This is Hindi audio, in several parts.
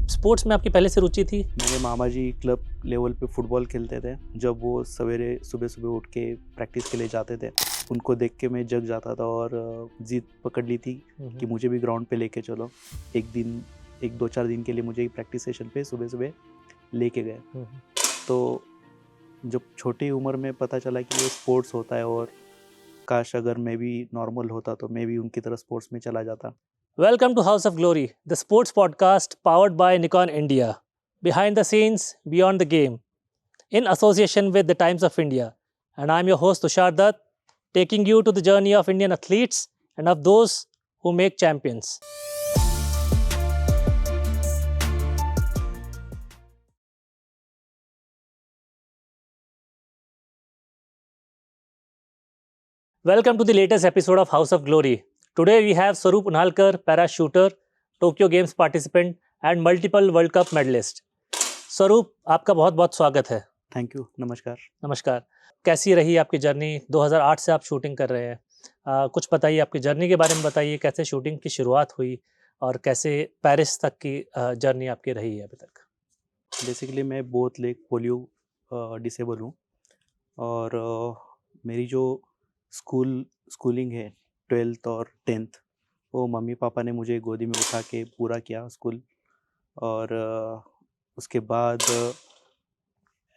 स्पोर्ट्स में आपकी पहले से रुचि थी? मेरे मामा जी क्लब लेवल पे फुटबॉल खेलते थे। जब वो सवेरे सुबह सुबह उठ के प्रैक्टिस के लिए जाते थे, उनको देख के मैं जग जाता था और जिद पकड़ ली थी कि मुझे भी ग्राउंड पे लेके चलो। एक दो चार दिन के लिए मुझे प्रैक्टिस सेशन पे सुबह सुबह लेके गए। तो जब छोटी उम्र में पता चला कि ये स्पोर्ट्स होता है और काश अगर मैं भी नॉर्मल होता तो मैं भी उनकी तरह स्पोर्ट्स में चला जाता। Welcome to House of Glory, the sports podcast powered by Nikon India. Behind the scenes, beyond the game, in association with the Times of India. And I'm your host Tushar Dutt, taking you to the journey of Indian athletes and of those who make champions. Welcome to the latest episode of House of Glory. Today we have Swaroop Unhalkar, parachuter, Tokyo Games participant and multiple World Cup medalist. स्वरूप, आपका बहुत बहुत स्वागत है। Thank you. नमस्कार। नमस्कार। कैसी रही आपकी जर्नी? 2008 से आप शूटिंग कर रहे हैं। कुछ बताइए, आपकी जर्नी के बारे में बताइए, कैसे शूटिंग की शुरुआत हुई और कैसे पेरिस तक की जर्नी आपकी रही है अभी तक? बेसिकली मैं बोथ लेग पोलियो डिसेबल हूँ और मेरी जो स्कूलिंग है 12th और 10th वो मम्मी पापा ने मुझे गोदी में उठा के पूरा किया स्कूल। और उसके बाद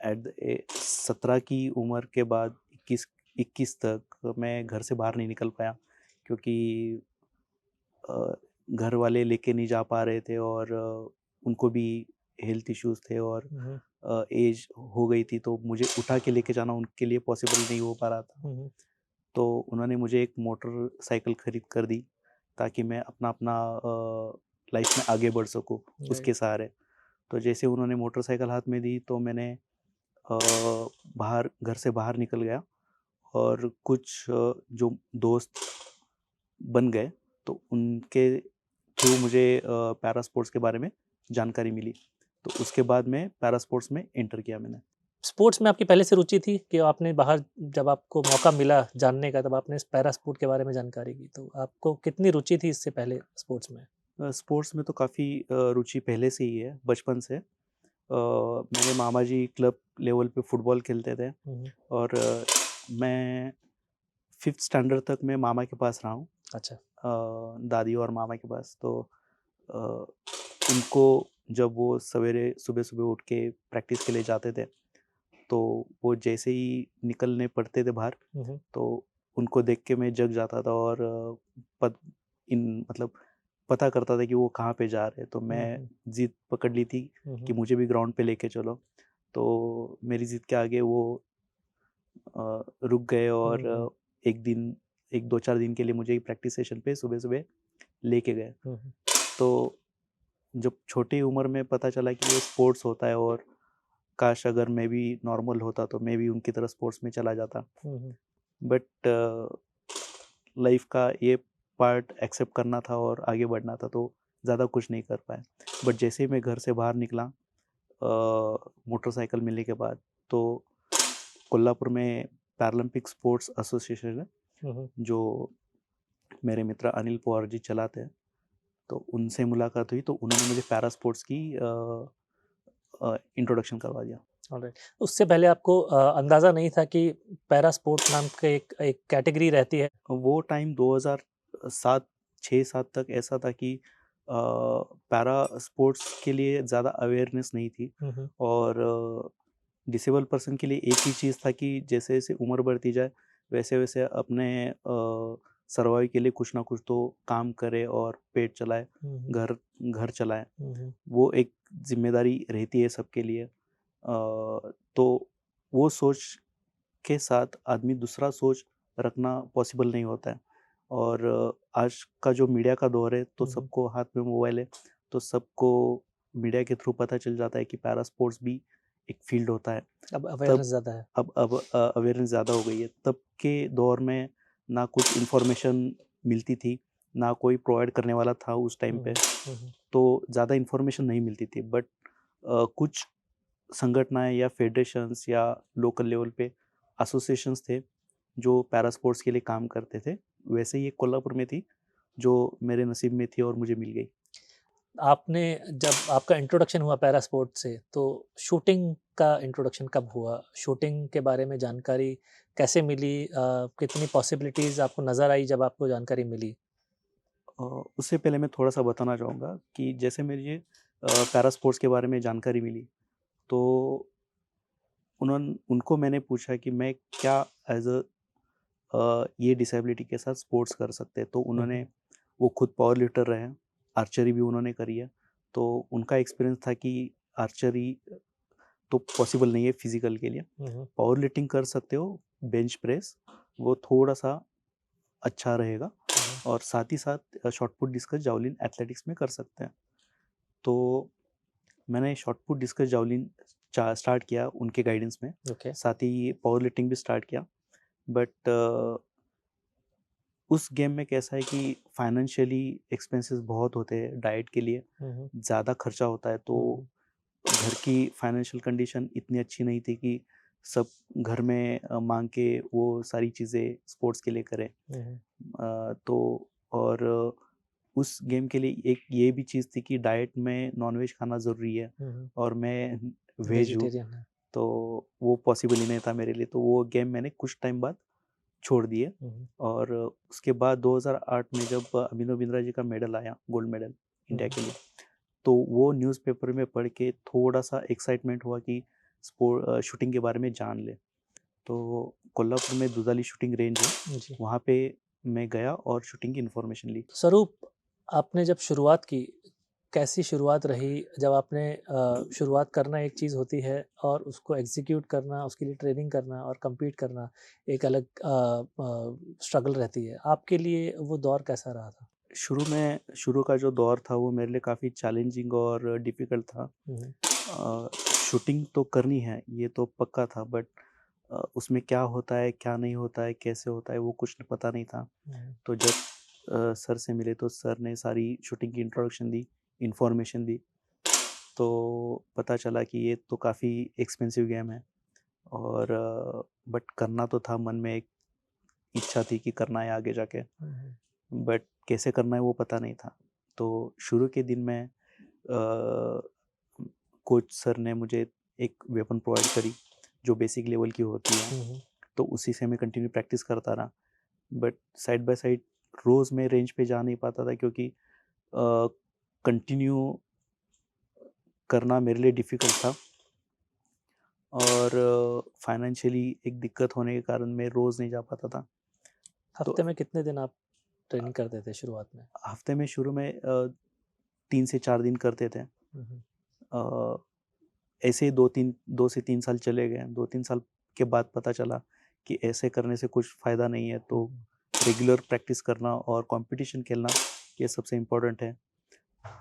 एट 17 की उम्र के बाद 21 तक मैं घर से बाहर नहीं निकल पाया क्योंकि घर वाले लेके नहीं जा पा रहे थे और उनको भी हेल्थ इश्यूज थे और एज हो गई थी तो मुझे उठा के लेके जाना उनके लिए पॉसिबल नहीं हो पा रहा था। तो उन्होंने मुझे एक मोटरसाइकिल खरीद कर दी ताकि मैं अपना अपना लाइफ में आगे बढ़ सकूं उसके सहारे। तो जैसे उन्होंने मोटरसाइकिल हाथ में दी तो मैंने बाहर घर से बाहर निकल गया और कुछ जो दोस्त बन गए तो उनके थ्रू मुझे पैरा स्पोर्ट्स के बारे में जानकारी मिली। तो उसके बाद मैं पैरा स्पोर्ट्स में एंटर किया मैंने। स्पोर्ट्स में आपकी पहले से रुचि थी कि आपने बाहर जब आपको मौका मिला जानने का तब आपने इस पैरा स्पोर्ट के बारे में जानकारी की, तो आपको कितनी रुचि थी इससे पहले स्पोर्ट्स में? स्पोर्ट्स में तो काफ़ी रुचि पहले से ही है, बचपन से। मेरे मामा जी क्लब लेवल पे फुटबॉल खेलते थे और मैं 5th स्टैंडर्ड तक मैं मामा के पास रहा हूँ। अच्छा। दादी और मामा के पास। तो उनको जब वो सवेरे सुबह सुबह उठ के प्रैक्टिस के लिए जाते थे तो वो जैसे ही निकलने पड़ते थे बाहर तो उनको देख के मैं जग जाता था और मतलब पता करता था कि वो कहाँ पे जा रहे हैं। तो मैं जिद पकड़ ली थी कि मुझे भी ग्राउंड पे लेके चलो। तो मेरी जिद के आगे वो रुक गए और एक दो चार दिन के लिए मुझे प्रैक्टिस सेशन पे सुबह सुबह लेके गए। तो जब छोटी उम्र में पता चला कि ये स्पोर्ट्स होता है और काश अगर मैं भी नॉर्मल होता तो मैं भी उनकी तरह स्पोर्ट्स में चला जाता। बट लाइफ का ये पार्ट एक्सेप्ट करना था और आगे बढ़ना था तो ज़्यादा कुछ नहीं कर पाए। बट जैसे ही मैं घर से बाहर निकला मोटरसाइकिल मिलने के बाद तो कोल्हापुर में पैरालंपिक स्पोर्ट्स एसोसिएशन है जो मेरे मित्र अनिल पवार जी चलाते हैं। तो उनसे मुलाकात हुई तो उन्होंने मुझे पैरा स्पोर्ट्स की इंट्रोडक्शन करवा दिया। ऑलराइट। उससे पहले आपको अंदाज़ा नहीं था कि पैरा स्पोर्ट नाम के एक कैटेगरी रहती है? वो टाइम 2007 6-7 तक ऐसा था कि पैरा स्पोर्ट्स के लिए ज़्यादा अवेयरनेस नहीं थी और डिसेबल पर्सन के लिए एक ही चीज़ था कि जैसे जैसे उम्र बढ़ती जाए वैसे वैसे अपने सर्वाइव के लिए कुछ ना कुछ तो काम करे और पेट चलाए, घर घर चलाए। वो एक जिम्मेदारी रहती है सबके लिए। तो वो सोच के साथ आदमी दूसरा सोच रखना पॉसिबल नहीं होता है। और आज का जो मीडिया का दौर है तो सबको हाथ में मोबाइल है तो सबको मीडिया के थ्रू पता चल जाता है कि पैरा स्पोर्ट्स भी एक फील्ड होता है। अब अवेयरनेस ज़्यादा है। अब अवेयरनेस ज़्यादा हो गई है। तब के दौर में ना कुछ इन्फॉर्मेशन मिलती थी, ना कोई प्रोवाइड करने वाला था उस टाइम पे। तो ज़्यादा इन्फॉर्मेशन नहीं मिलती थी। बट कुछ संगठनाएँ या फेडरेशंस या लोकल लेवल पे एसोसिएशंस थे जो पैरा स्पोर्ट्स के लिए काम करते थे। वैसे ही एक कोल्हापुर में थी जो मेरे नसीब में थी और मुझे मिल गई। आपने जब आपका इंट्रोडक्शन हुआ पैरा स्पोर्ट से, तो शूटिंग का इंट्रोडक्शन कब हुआ? शूटिंग के बारे में जानकारी कैसे मिली? कितनी पॉसिबिलिटीज़ आपको नज़र आई जब आपको जानकारी मिली? उससे पहले मैं थोड़ा-सा बताना चाहूँगा कि जैसे मुझे पैरा स्पोर्ट्स के बारे में जानकारी मिली, तो उनको मैंने पूछा कि मैं क्या एज़ ये डिसेबिलिटी के साथ स्पोर्ट्स कर सकते हैं। तो हुँ, उन्होंने हुँ। वो खुद पावर लिफ्टर रहे हैं, आर्चरी भी उन्होंने करी है। तो उनका एक्सपीरियंस था कि आर्चरी तो पॉसिबल नहीं है फिज़िकल के लिए। हुँ, हुँ। पावर लिफ्टिंग कर सकते हो, बेंच प्रेस, वो थोड़ा-सा अच्छा रहेगा और साथ ही साथ shot put, discuss, javelin athletics में कर सकते हैं। तो मैंने shot put, discuss, javelin start किया उनके गाइडेंस में, ओके। साथ ही पावर लिफ्टिंग भी स्टार्ट किया। बट उस गेम में कैसा है कि फाइनेंशियली एक्सपेंसेस बहुत होते हैं, डाइट के लिए हुँ, हुँ। ज़्यादा खर्चा होता है। तो हुँ, हुँ। घर की फाइनेंशियल कंडीशन इतनी अच्छी नहीं थी कि सब घर में मांग के वो सारी चीज़ें स्पोर्ट्स के लिए करें। हुँ, हुँ। तो और उस गेम के लिए एक ये भी चीज़ थी कि डाइट में नॉनवेज खाना ज़रूरी है हुँ, हुँ। और मैं वेज हूँ, वेजिटेरियन है। तो वो पॉसिबल ही नहीं था मेरे लिए। तो वो गेम मैंने कुछ टाइम बाद छोड़ दिए। हुँ, हुँ। और उसके बाद 2008 में जब अभिनव बिंद्रा जी का मेडल आया, गोल्ड मेडल हुँ, इंडिया हुँ। के लिए, तो वो न्यूज़पेपर में पढ़ के थोड़ा-सा एक्साइटमेंट हुआ कि शूटिंग के बारे में जान लें। तो कोल्हापुर में दुधाली शूटिंग रेंज है, जी। वहाँ पे मैं गया और शूटिंग की इन्फॉर्मेशन ली। स्वरूप, आपने जब शुरुआत की, कैसी शुरुआत रही? जब आपने शुरुआत करना एक चीज़ होती है और उसको एग्ज़ीक्यूट करना, उसके लिए ट्रेनिंग करना और कम्पीट करना एक अलग स्ट्रगल रहती है। आपके लिए वो दौर कैसा रहा था? शुरू का जो दौर था वो मेरे लिए काफ़ी चैलेंजिंग और डिफ़िकल्ट था। हुँ, हुँ। शूटिंग तो करनी है, ये तो पक्का था, बट उसमें क्या होता है, क्या नहीं होता है, कैसे होता है, वो कुछ पता नहीं था। हुँ, हुँ। तो जब सर से मिले तो सर ने सारी शूटिंग की इंट्रोडक्शन दी, इन्फॉर्मेशन दी, तो पता चला कि ये तो काफ़ी एक्सपेंसिव गेम है और बट करना तो था, मन में एक इच्छा थी कि करना है आगे जाके, हुँ, हुँ। बट कैसे करना है वो पता नहीं था। तो शुरू के दिन में कोच सर ने मुझे एक वेपन प्रोवाइड करी, जो बेसिक लेवल की होती है, हुँ, हुँ। तो उसी से मैं कंटिन्यू प्रैक्टिस करता रहा। बट साइड बाय साइड रोज़ मैं रेंज पे जा नहीं पाता था, क्योंकि कंटिन्यू करना मेरे लिए डिफ़िकल्ट था और फाइनेंशियली एक दिक्कत होने के कारण मैं रोज़ नहीं जा पाता था। तो हफ्ते में कितने दिन आप ट्रेनिंग करते थे शुरुआत में? हफ़्ते में शुरू में 3 से 4 दिन करते थे। हुँ, हुँ। अ, ऐसे ही 2 से 3 साल चले गए। 2-3 साल के बाद पता चला कि ऐसे करने से कुछ फ़ायदा नहीं है, हुँ, तो हुँ। रेगुलर प्रैक्टिस करना और कॉम्पिटिशन खेलना, ये सबसे इम्पोर्टेंट है।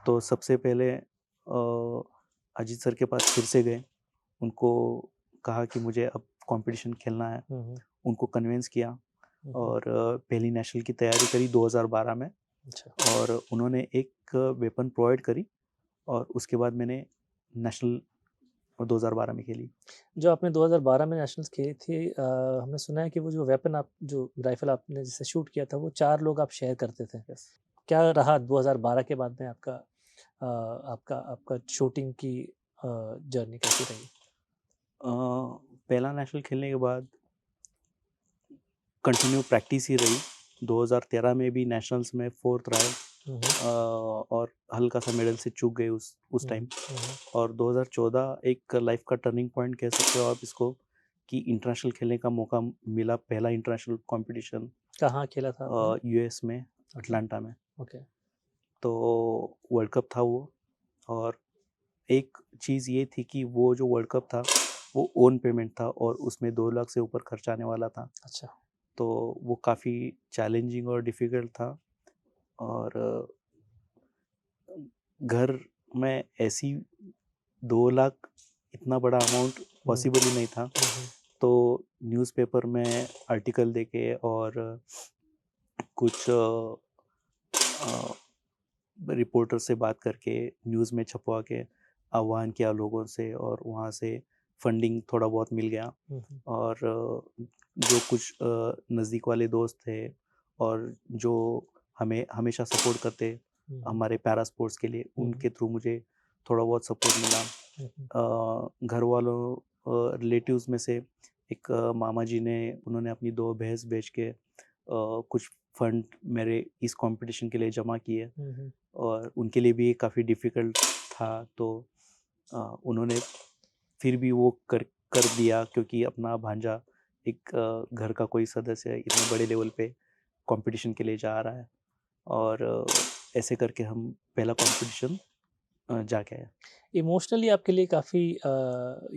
तो सबसे पहले अजीत सर के पास फिर से गए, उनको कहा कि मुझे अब कॉम्पिटिशन खेलना है। हुँ, हुँ। उनको कन्विंस किया हुँ, हुँ। और पहली नेशनल की तैयारी करी 2012 में, अच्छा। और उन्होंने एक वेपन प्रोवाइड करी और उसके बाद मैंने नेशनल 2012 में खेली। जो आपने 2012 में नेशनल्स खेली थी, हमने सुना है कि वो जो वेपन आप जो राइफ़ल आपने जिससे शूट किया था, वो 4 लोग आप शेयर करते थे। यस। क्या रहा 2012 के बाद में आपका आपका आपका शूटिंग की जर्नी कैसी रही? पहला नेशनल खेलने के बाद कंटिन्यू प्रैक्टिस ही रही। 2013 में भी नेशनल्स में 4th रहे, हुँ, हुँ। और हल्का सा मेडल से चूक गए उस हुँ, टाइम। हुँ, हुँ। और 2014 एक लाइफ का टर्निंग पॉइंट कह सकते हो आप इसको, कि इंटरनेशनल खेलने का मौका मिला, पहला इंटरनेशनल कंपटीशन कहाँ खेला था आपने? यूएस में, ओके, अटलांटा में। ओके। तो वर्ल्ड कप था वो, और एक चीज़ ये थी कि वो जो वर्ल्ड कप था, वो ओन पेमेंट था और उसमें 2 लाख से ऊपर खर्चा आने वाला था। अच्छा। तो वो काफ़ी चैलेंजिंग और डिफ़िकल्ट था, और घर में ऐसी 2 लाख, इतना बड़ा अमाउंट हुँ, पॉसिबल ही नहीं था। हुँ, हुँ। तो न्यूज़पेपर में आर्टिकल देके और कुछ रिपोर्टर से बात करके न्यूज़ में छपवा के आह्वान किया लोगों से, और वहाँ से फंडिंग थोड़ा बहुत मिल गया। हुँ, हुँ। और जो कुछ नज़दीक वाले दोस्त थे और जो हमें हमेशा सपोर्ट करते, हमारे पैरा स्पोर्ट्स के लिए, उनके थ्रू मुझे थोड़ा बहुत सपोर्ट मिला। घर वालों रिलेटिव्स में से एक मामा जी ने, उन्होंने अपनी 2 भैंस बेच के कुछ फंड मेरे इस कंपटीशन के लिए जमा किए, और उनके लिए भी काफ़ी डिफ़िकल्ट था, तो उन्होंने फिर भी वो कर दिया, क्योंकि अपना भांजा एक घर का कोई सदस्य इतने बड़े लेवल पे कंपटीशन के लिए जा रहा है, और ऐसे करके हम पहला कंपटीशन जाके आए। इमोशनली आपके लिए काफ़ी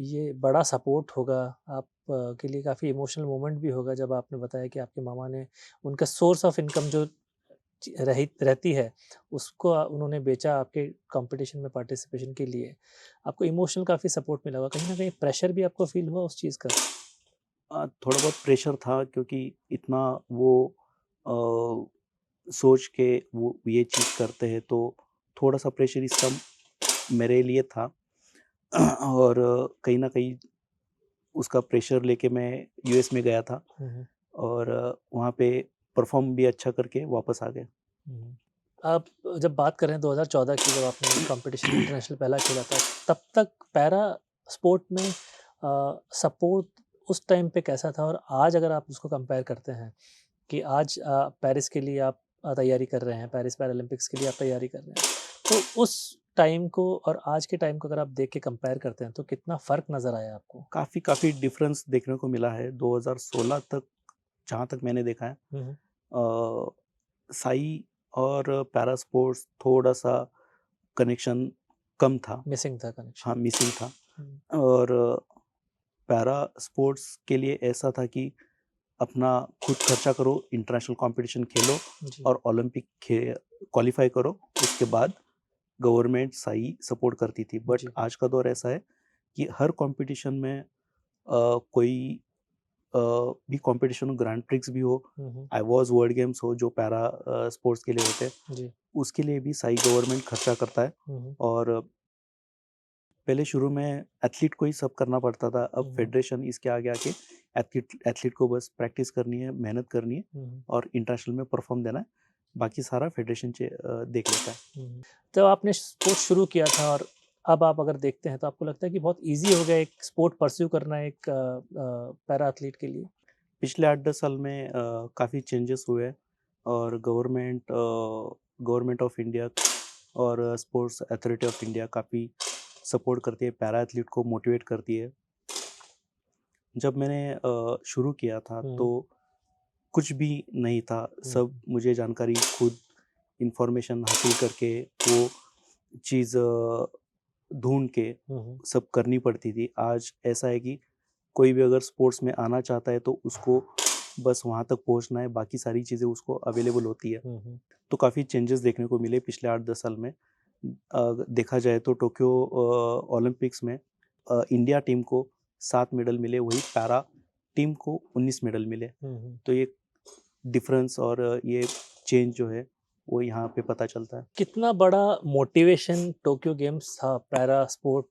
ये बड़ा सपोर्ट होगा, आप के लिए काफ़ी इमोशनल मोमेंट भी होगा जब आपने बताया कि आपके मामा ने उनका सोर्स ऑफ इनकम जो रहती है, उसको उन्होंने बेचा आपके कंपटीशन में पार्टिसिपेशन के लिए। आपको इमोशनल काफ़ी सपोर्ट मिला होगा, कहीं न कहीं प्रेशर भी आपको फ़ील हुआ उस चीज़ का? थोड़ा बहुत प्रेशर था, क्योंकि इतना वो सोच के वो ये चीज़ करते हैं, तो थोड़ा सा प्रेशर इसका मेरे लिए था। और कहीं न कहीं उसका प्रेशर लेके मैं यूएस में गया था, और वहाँ पे परफ़ॉर्म भी अच्छा करके वापस आ गए। आप जब बात करें 2014 की, जब आपने कॉम्पिटिशन इंटरनेशनल पहला खेला था, तब तक पैरा स्पोर्ट में सपोर्ट उस टाइम पे कैसा था? और आज अगर आप उसको कंपेयर करते हैं कि आज पेरिस के लिए आप तैयारी कर रहे हैं, पेरिस पैरालंपिक्स के लिए आप तैयारी कर रहे हैं, तो उस टाइम को और आज के टाइम को अगर आप देख के कंपेयर करते हैं, तो कितना फ़र्क नज़र आया आपको? काफ़ी डिफ़रेंस देखने को मिला है 2016 तक, जहाँ तक मैंने देखा है। हुँ, हुँ। अ, साई और पैरा स्पोर्ट्स थोड़ा-सा कनेक्शन कम था। मिसिंग था कनेक्शन। हाँ, मिसिंग था। हुँ, और पैरा स्पोर्ट्स के लिए ऐसा था कि अपना खुद खर्चा करो, इंटरनेशनल कंपटीशन खेलो, जी। और ओलंपिक खे क्वालीफाई करो, उसके बाद गवर्नमेंट सही सपोर्ट करती थी। बट जी। आज का दौर ऐसा है कि हर कंपटीशन में कोई भी कंपटीशन हो, ग्रैंड प्रिक्स भी हो, हुँ, हुँ। आईवॉस वर्ल्ड गेम्स हो जो पैरा स्पोर्ट्स के लिए होते हैं, जी। उसके लिए भी सही गवर्नमेंट खर्चा करता है। हुँ, हुँ। और पहले शुरू में एथलीट को ही सब करना पड़ता था, अब हुँ, हुँ। फेडरेशन इसके आगे आके एथलीट एथलीट को बस प्रैक्टिस करनी है, मेहनत करनी है, हुँ, हुँ। और इंटरनेशनल में परफॉर्म देना है, बाकी सारा फेडरेशन देख लेता है। हुँ। तो आपने स्पोर्ट्स शुरू किया था और अब आप अगर देखते हैं तो आपको लगता है कि बहुत ईज़ी हो गया एक स्पोर्ट परस्यू करना एक पैरा एथलीट के लिए? पिछले 8-10 साल में काफ़ी चेंजेस हुए हैं, और गवर्नमेंट ऑफ इंडिया और स्पोर्ट्स अथॉरिटी ऑफ इंडिया काफ़ी सपोर्ट करती है, पैरा एथलीट को मोटिवेट करती है। जब मैंने शुरू किया था हुँ, तो कुछ भी नहीं था, हुँ, सब मुझे जानकारी खुद इन्फॉर्मेशन हासिल करके वो चीज़ ढूँढ के हुँ, हुँ, सब करनी पड़ती थी। आज ऐसा है कि कोई भी अगर स्पोर्ट्स में आना चाहता है तो उसको बस वहाँ तक पहुँचना है, बाकी सारी चीज़ें उसको अवेलेबल होती है। हुँ, हुँ, तो काफ़ी चेंजेस देखने को मिले पिछले 8-10 साल में। देखा जाए तो टोक्यो ओलंपिक्स में इंडिया टीम को 7 मेडल मिले, वहीं पैरा टीम को 19 मेडल मिले। हुँ, हुँ। तो ये डिफरेंस और ये चेंज जो है वो यहाँ पे पता चलता है। कितना बड़ा मोटिवेशन टोक्यो गेम्स था पैरा स्पोर्ट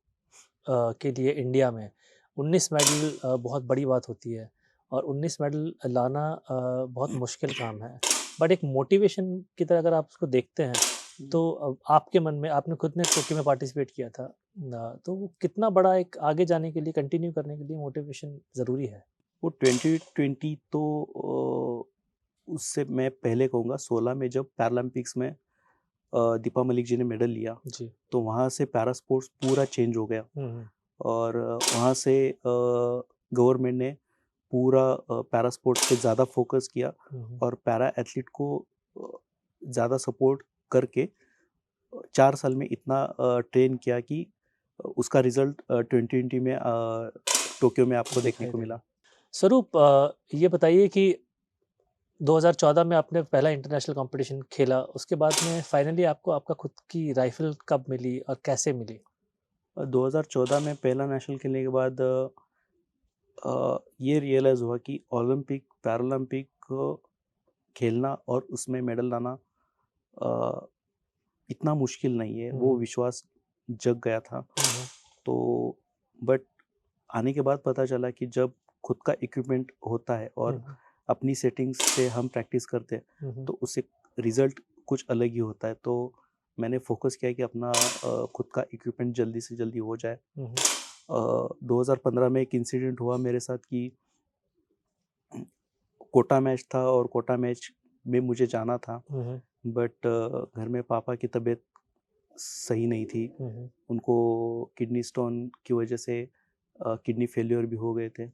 के लिए इंडिया में? 19 मेडल बहुत बड़ी बात होती है और 19 मेडल लाना बहुत मुश्किल काम है। बट एक मोटिवेशन की तरह अगर आप उसको देखते हैं, तो आपके मन में आपने खुद ने टोक्यो में पार्टिसिपेट किया था तो वो कितना बड़ा एक आगे जाने के लिए, कंटिन्यू करने के लिए मोटिवेशन ज़रूरी है? वो 2020 तो उससे मैं पहले कहूँगा 16 में जब पैरालंपिक्स में दीपा मलिक जी ने मेडल लिया, जी। तो वहाँ से पैरा स्पोर्ट्स पूरा चेंज हो गया। हुँ, हुँ। और वहाँ से गवर्नमेंट ने पूरा पैरा स्पोर्ट्स पे ज़्यादा फोकस किया, हुँ, हुँ। और पैरा एथलीट को ज़्यादा सपोर्ट करके 4 साल में इतना ट्रेन किया कि उसका रिज़ल्ट 2020 में टोक्यो में आपको देखने दिखाई को देगा। मिला। स्वरूप ये बताइए कि 2014 में आपने पहला इंटरनेशनल कंपटीशन खेला, उसके बाद में फाइनली आपको आपका खुद की राइफ़ल कब मिली और कैसे मिली? 2014 में पहला नेशनल खेलने के बाद ये रियलाइज़ हुआ कि ओलंपिक, पैरालंपिक खेलना और उसमें मेडल लाना अ, इतना मुश्किल नहीं है, हुँ, वो हुँ। विश्वास जग गया था। हुँ, हुँ। तो बट आने के बाद पता चला कि जब खुद का इक्विपमेंट होता है हुँ, और हुँ। अपनी सेटिंग्स से हम प्रैक्टिस करते हैं, हुँ, हुँ। तो उससे रिज़ल्ट कुछ अलग ही होता है। तो मैंने फोकस किया कि अपना खुद का इक्विपमेंट जल्दी से जल्दी हो जाए। 2015 में एक इंसिडेंट हुआ मेरे साथ कि कोटा मैच था और कोटा मैच में मुझे जाना था, बट घर में पापा की तबीयत सही नहीं थी। उनको किडनी स्टोन की वजह से किडनी फेल्योर भी हो गए थे।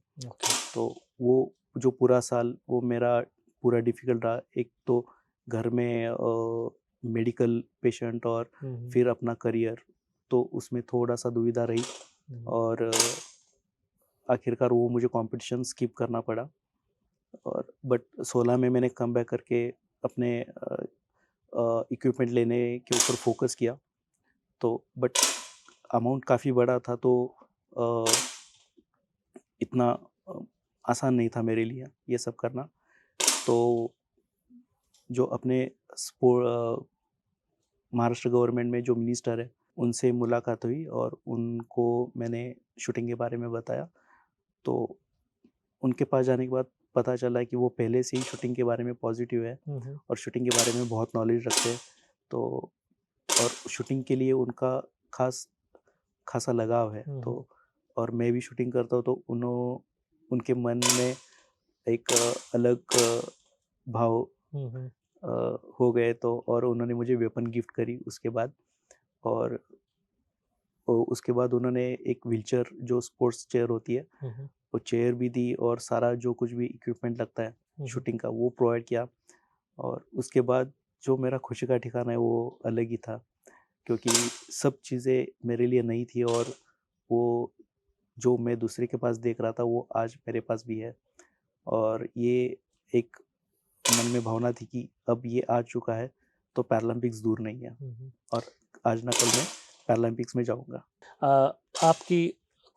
तो वो जो पूरा साल वो मेरा पूरा डिफ़िकल्ट रहा। एक तो घर में मेडिकल पेशेंट और फिर अपना करियर, तो उसमें थोड़ा-सा दुविधा रही और आखिरकार वो मुझे कॉम्पिटिशन स्किप करना पड़ा। और बट 16 में मैंने कमबैक करके अपने इक्विपमेंट लेने के ऊपर फोकस किया। तो बट अमाउंट काफ़ी बड़ा था, तो अ, इतना आसान नहीं था मेरे लिए ये सब करना। तो जो अपने महाराष्ट्र गवर्नमेंट में जो मिनिस्टर है, उनसे मुलाकात हुई और उनको मैंने शूटिंग के बारे में बताया। तो उनके पास जाने के बाद पता चला कि वो पहले से ही शूटिंग के बारे में पॉजिटिव है और शूटिंग के बारे में बहुत नॉलेज रखते हैं। तो और शूटिंग के लिए उनका खासा लगाव है। तो और मैं भी शूटिंग करता हूँ, तो उनके मन में एक अलग भाव हो गए। तो और उन्होंने मुझे वेपन गिफ्ट करी उसके बाद। और उसके बाद उन्होंने एक व्हीलचेयर, जो स्पोर्ट्स चेयर होती है, वो चेयर भी दी और सारा जो कुछ भी इक्विपमेंट लगता है शूटिंग का, वो प्रोवाइड किया। और उसके बाद जो मेरा खुशी का ठिकाना है वो अलग ही था, क्योंकि सब चीज़ें मेरे लिए नई थी और वो जो मैं दूसरे के पास देख रहा था वो आज मेरे पास भी है। और ये एक मन में भावना थी कि अब ये आ चुका है तो पैरालंपिक्स दूर नहीं है और आज ना कल मैं पैरालंपिक्स में जाऊंगा। आपकी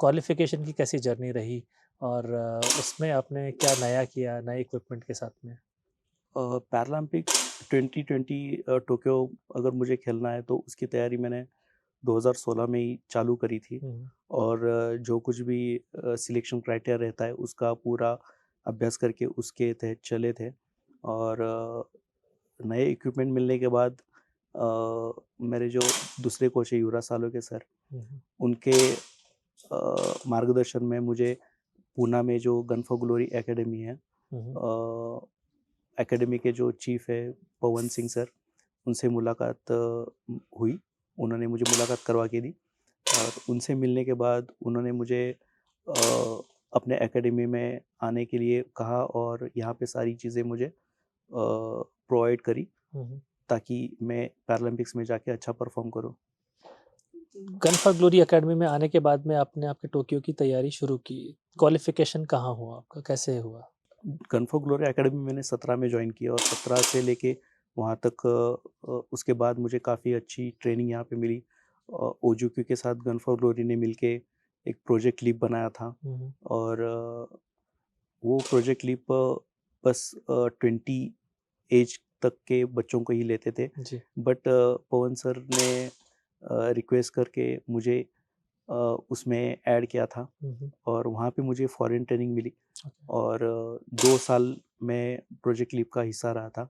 क्वालिफिकेशन की कैसी जर्नी रही और उसमें आपने क्या नया किया नए इक्विपमेंट के साथ में? पैरालंपिक्स 2020 टोक्यो अगर मुझे खेलना है तो उसकी तैयारी मैंने 2016 में ही चालू करी थी। और जो कुछ भी सिलेक्शन क्राइटेरिया रहता है उसका पूरा अभ्यास करके उसके तहत चले थे। और नए इक्विपमेंट मिलने के बाद मेरे जो दूसरे कोच है युवराज सालोके सर, उनके मार्गदर्शन में मुझे पूना में जो गन फॉर ग्लोरी एकेडमी है, एकेडमी के जो चीफ है पवन सिंह सर, उनसे मुलाकात हुई। उन्होंने मुझे मुलाकात करवा के दी और उनसे मिलने के बाद उन्होंने मुझे अपने एकेडमी में आने के लिए कहा और यहाँ पे सारी चीज़ें मुझे प्रोवाइड करी ताकि मैं पैरालंपिक्स में जाके अच्छा परफॉर्म करूँ। गन फॉर ग्लोरी एकेडमी में आने के बाद में आपने आपके टोक्यो की तैयारी शुरू की। क्वालिफिकेशन कहाँ हुआ आपका, कैसे हुआ? गन फॉर ग्लोरी एकेडमी मैंने 17 में ज्वाइन किया और 17 से लेके वहाँ तक उसके बाद मुझे काफ़ी अच्छी ट्रेनिंग यहाँ पे मिली। ओजुकी के साथ गन फॉर ग्लोरी ने मिलके एक प्रोजेक्ट लीप बनाया था और वो प्रोजेक्ट लीप बस 20 एज तक के बच्चों को ही लेते थे। बट पवन सर ने रिक्वेस्ट करके मुझे उसमें ऐड किया था और वहाँ पे मुझे फॉरेन ट्रेनिंग मिली। और 2 साल मैं प्रोजेक्ट लीप का हिस्सा रहा था।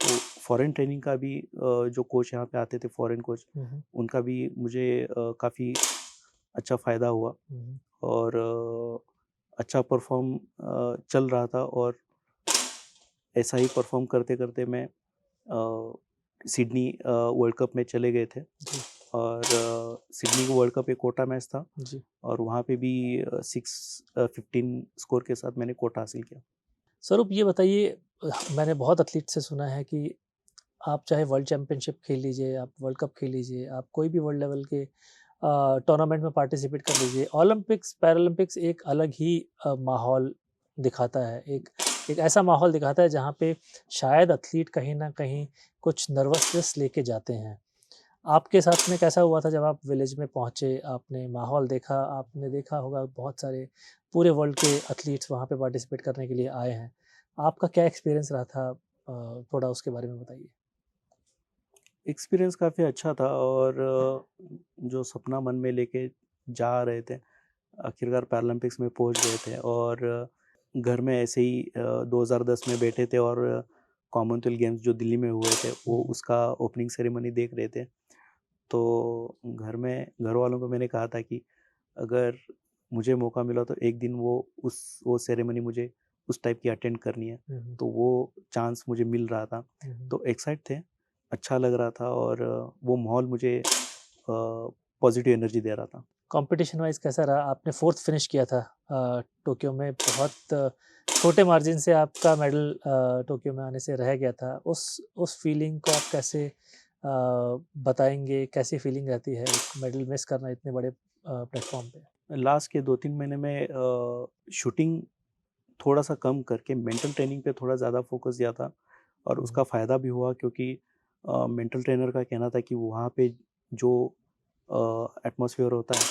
तो फॉरेन ट्रेनिंग का भी जो कोच यहाँ पे आते थे फॉरेन कोच, उनका भी मुझे काफ़ी अच्छा फ़ायदा हुआ और अच्छा परफॉर्म चल रहा था। और ऐसा ही परफॉर्म करते करते मैं सिडनी वर्ल्ड कप में चले गए थे। और सिडनी का वर्ल्ड कप एक कोटा मैच था और वहाँ पे भी 6-15 स्कोर के साथ मैंने कोटा हासिल किया। स्वरूप ये बताइए, मैंने बहुत एथलीट से सुना है कि आप चाहे वर्ल्ड चैम्पियनशिप खेल लीजिए, आप वर्ल्ड कप खेल लीजिए, आप कोई भी वर्ल्ड लेवल के टूर्नामेंट में पार्टिसिपेट कर लीजिए, ओलंपिक्स पैरालंपिक्स एक अलग ही माहौल दिखाता है। एक ऐसा माहौल दिखाता है जहाँ पे शायद एथलीट कहीं ना कहीं कुछ नर्वसनेस लेके जाते हैं। आपके साथ में कैसा हुआ था जब आप विलेज में पहुँचे, आपने माहौल देखा, आपने देखा होगा बहुत सारे पूरे वर्ल्ड के एथलीट्स वहाँ पे पार्टिसिपेट करने के लिए आए हैं। आपका क्या एक्सपीरियंस रहा था? थोड़ा उसके बारे में बताइए। एक्सपीरियंस काफ़ी अच्छा था और जो सपना मन में लेके जा रहे थे, आखिरकार पैरालंपिक्स में पहुंच गए थे। और घर में ऐसे ही 2010 में बैठे थे और कॉमनवेल्थ गेम्स जो दिल्ली में हुए थे वो उसका ओपनिंग सेरेमनी देख रहे थे। तो घर वालों को मैंने कहा था कि अगर मुझे मौका मिला तो एक दिन वो सेरेमनी मुझे उस टाइप की अटेंड करनी है। तो वो चांस मुझे मिल रहा था, तो एक्साइट थे, अच्छा लग रहा था, और वो माहौल मुझे पॉजिटिव एनर्जी दे रहा था। कंपटीशन वाइज कैसा रहा? आपने 4th फिनिश किया था टोक्यो में, बहुत छोटे मार्जिन से आपका मेडल टोक्यो में आने से रह गया था। उस फीलिंग को आप कैसे बताएंगे? कैसी फीलिंग रहती है मेडल मिस करना इतने बड़े प्लेटफॉर्म पे? लास्ट के 2-3 महीने में शूटिंग थोड़ा-सा कम करके मेंटल ट्रेनिंग पे थोड़ा ज़्यादा फोकस दिया था, और उसका फ़ायदा भी हुआ, क्योंकि मेंटल ट्रेनर का कहना था कि वहाँ पे जो एटमॉस्फेयर होता है,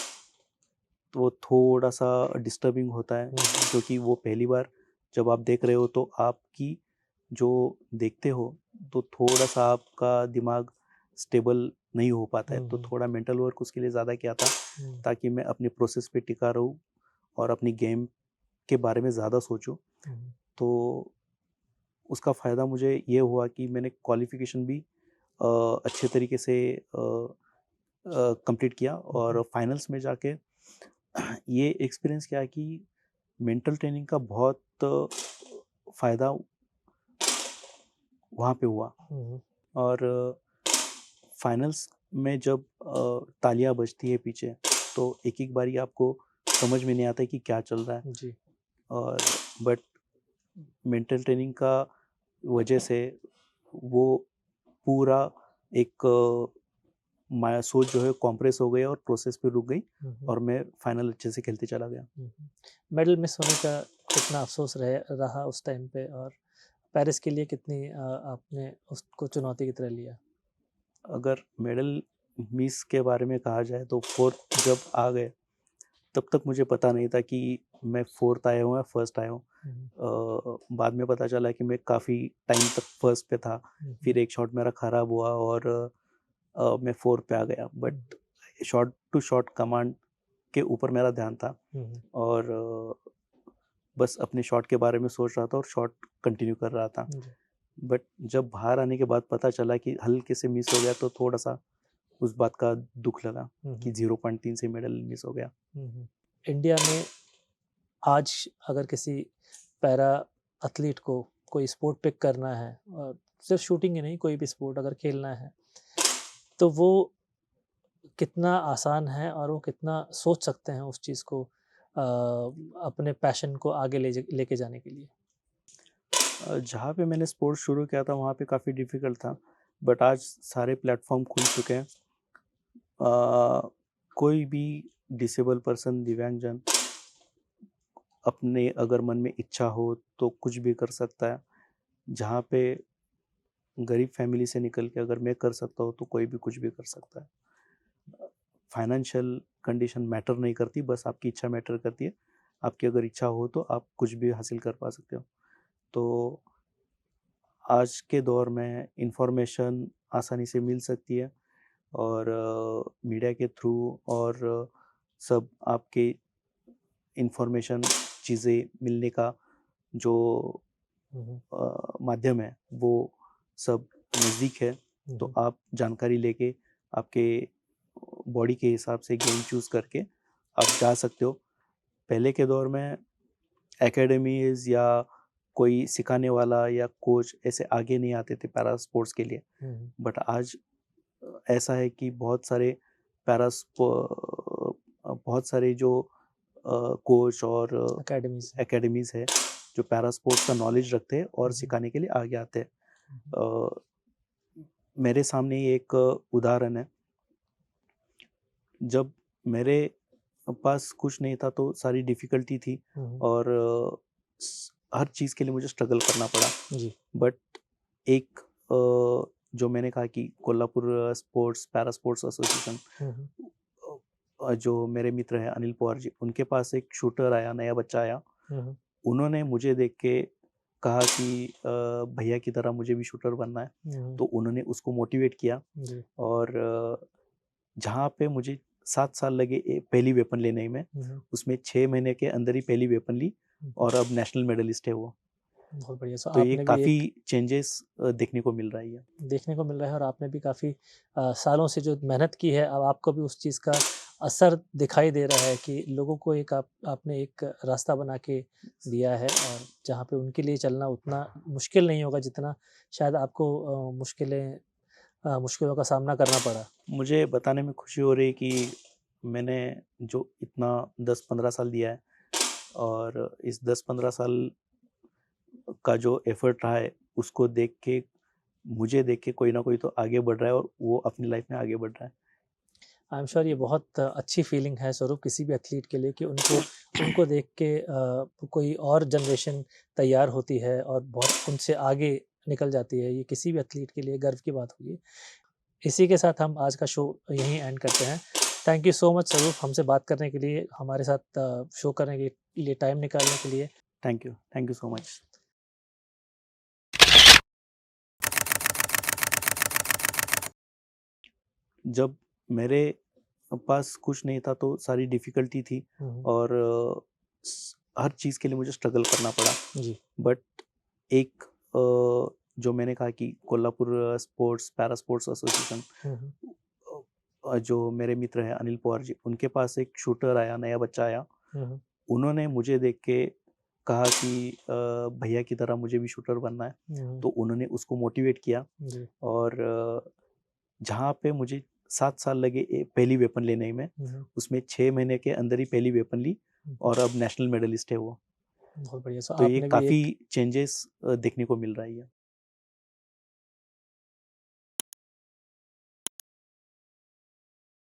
तो वो थोड़ा-सा डिस्टर्बिंग होता है, क्योंकि वो पहली बार जब आप देख रहे हो तो आपकी जो देखते हो तो थोड़ा-सा आपका दिमाग स्टेबल नहीं हो पाता है, तो थोड़ा मेंटल वर्क उसके लिए ज़्यादा किया था, ताकि मैं अपनी प्रोसेस पे टिका रहूँ और अपनी गेम के बारे में ज़्यादा सोचूँ। तो उसका फ़ायदा मुझे ये हुआ कि मैंने क्वालिफ़िकेशन भी अच्छे तरीके से कंप्लीट किया, और फाइनल्स में जाके ये एक्सपीरियंस किया कि मेंटल ट्रेनिंग का बहुत फ़ायदा वहाँ पे हुआ। और फाइनल्स में जब तालियां बजती है पीछे, तो एक-एक बारी आपको समझ में नहीं आता है कि क्या चल रहा है। जी। और बट मेंटल ट्रेनिंग का वजह से वो पूरा एक माया सोच जो है कॉम्प्रेस हो गई और प्रोसेस पे रुक गई, और मैं फाइनल अच्छे से खेलते चला गया। मेडल मिस होने का कितना अफसोस रहा उस टाइम पे, और पेरिस के लिए कितनी आपने उसको चुनौती की तरह लिया? अगर मेडल मिस के बारे में कहा जाए तो फोर्थ जब आ गए, तब तक मुझे पता नहीं था कि मैं फोर्थ आया हूँ या फर्स्ट आया हूँ। बाद में पता चला कि मैं काफ़ी टाइम तक फर्स्ट पे था, फिर एक शॉट मेरा ख़राब हुआ और मैं फोर्थ पे आ गया। But shot to shot command के ऊपर मेरा ध्यान था, और बस अपने शॉट के बारे में सोच रहा था और शॉट कंटिन्यू कर रहा था। बट जब बाहर आने के बाद पता चला कि हल्के से मिस हो गया, तो थोड़ा-सा उस बात का दुःख लगा कि 0.3 से मेडल मिस हो गया। इंडिया में आज अगर किसी पैरा एथलीट को कोई स्पोर्ट पिक करना है, और सिर्फ शूटिंग ही नहीं, कोई भी स्पोर्ट अगर खेलना है, तो वो कितना आसान है और वो कितना सोच सकते हैं उस चीज़ को अपने पैशन को आगे लेके जाने के लिए? जहाँ पे मैंने स्पोर्ट्स शुरू किया था वहाँ पे काफ़ी डिफ़िकल्ट था, बट आज सारे प्लेटफ़ॉर्म खुल चुके हैं। कोई भी डिसेबल पर्सन, दिव्यांगजन, अपने अगर मन में इच्छा हो तो कुछ भी कर सकता है। जहाँ पे गरीब फैमिली से निकल के अगर मैं कर सकता हूँ तो कोई भी कुछ भी कर सकता है। फाइनेंशियल कंडीशन मैटर नहीं करती, बस आपकी इच्छा मैटर करती है। आपकी अगर इच्छा हो तो आप कुछ भी हासिल कर पा सकते हो। तो आज के दौर में इंफॉर्मेशन आसानी से मिल सकती है, और मीडिया के थ्रू और सब आपके इंफॉर्मेशन चीज़ें मिलने का जो माध्यम है वो सब नज़दीक है। तो आप जानकारी लेके आपके बॉडी के हिसाब से गेम चूज़ करके आप जा सकते हो। पहले के दौर में एकेडमीज़ या कोई सिखाने वाला या कोच ऐसे आगे नहीं आते थे पैरा स्पोर्ट्स के लिए। बट आज ऐसा है कि बहुत सारे जो कोच और एकेडमीज़ है जो पैरा स्पोर्ट्स का नॉलेज रखते हैं और सिखाने के लिए आगे आते हैं। मेरे सामने ही एक उदाहरण है। जब मेरे पास कुछ नहीं था तो सारी डिफ़िकल्टी थी, और हर चीज़ के लिए मुझे स्ट्रगल करना पड़ा। बट एक जो मैंने कहा कि Kolhapur sports para sports association, जो मेरे मित्र हैं अनिल पवार जी, उनके पास एक शूटर आया, नया बच्चा आया। उन्होंने मुझे देख के कहा कि भैया की तरह मुझे भी शूटर बनना है। तो उन्होंने उसको मोटिवेट किया, और जहाँ पे मुझे 7 साल लगे पहली वेपन लेने में, उसमें 6 महीने के अंदर ही पहली वेपन ली, और अब नेशनल मेडलिस्ट है वो। बहुत बढ़िया। सो तो ये आपने भी काफ़ी एक चेंजेस देखने को मिल रहा है ये। देखने को मिल रहा है और आपने भी काफ़ी सालों से जो मेहनत की है, अब आपको भी उस चीज़ का असर दिखाई दे रहा है कि लोगों को एक आपने एक रास्ता बना के दिया है और जहाँ पे उनके लिए चलना उतना मुश्किल नहीं होगा जितना शायद आपको मुश्किलों का सामना करना पड़ा। मुझे बताने में खुशी हो रही है कि मैंने जो इतना 10-15 साल दिया है और इस 10-15 साल का जो एफर्ट रहा है, उसको देख के मुझे देख के कोई ना कोई तो आगे बढ़ रहा है और वो अपनी लाइफ में आगे बढ़ रहा है। आई एम श्योर ये बहुत अच्छी फीलिंग है स्वरूप किसी भी एथलीट के लिए कि उनको उनको देख के कोई और जनरेशन तैयार होती है और बहुत उनसे आगे निकल जाती है। ये किसी भी एथलीट के लिए गर्व की बात होगी। इसी के साथ हम आज का शो यहीं एंड करते हैं। थैंक यू सो मच स्वरूप हमसे बात करने के लिए, हमारे साथ शो करने के लिए टाइम निकालने के लिए। Thank you so much. जब मेरे पास कुछ नहीं था तो सारी डिफ़िकल्टी थी और हर चीज़ के लिए मुझे स्ट्रगल करना पड़ा। जी। बट एक जो मैंने कहा कि Kolhapur sports para sports association, जो मेरे मित्र हैं अनिल पवार जी, उनके पास एक शूटर आया, नया बच्चा आया। उन्होंने मुझे देख के कहा कि भैया की तरह मुझे भी शूटर बनना है। तो उन्होंने उसको मोटिवेट किया जी। और जहाँ पे मुझे 7 साल लगे पहली वेपन लेने में, उसमें 6 महीने के अंदर ही पहली वेपन ली और अब नेशनल मेडलिस्ट है वो। बहुत बढ़िया। सो तो ये आपने भी काफ़ी एक चेंजेस देखने को मिल रहा है ये।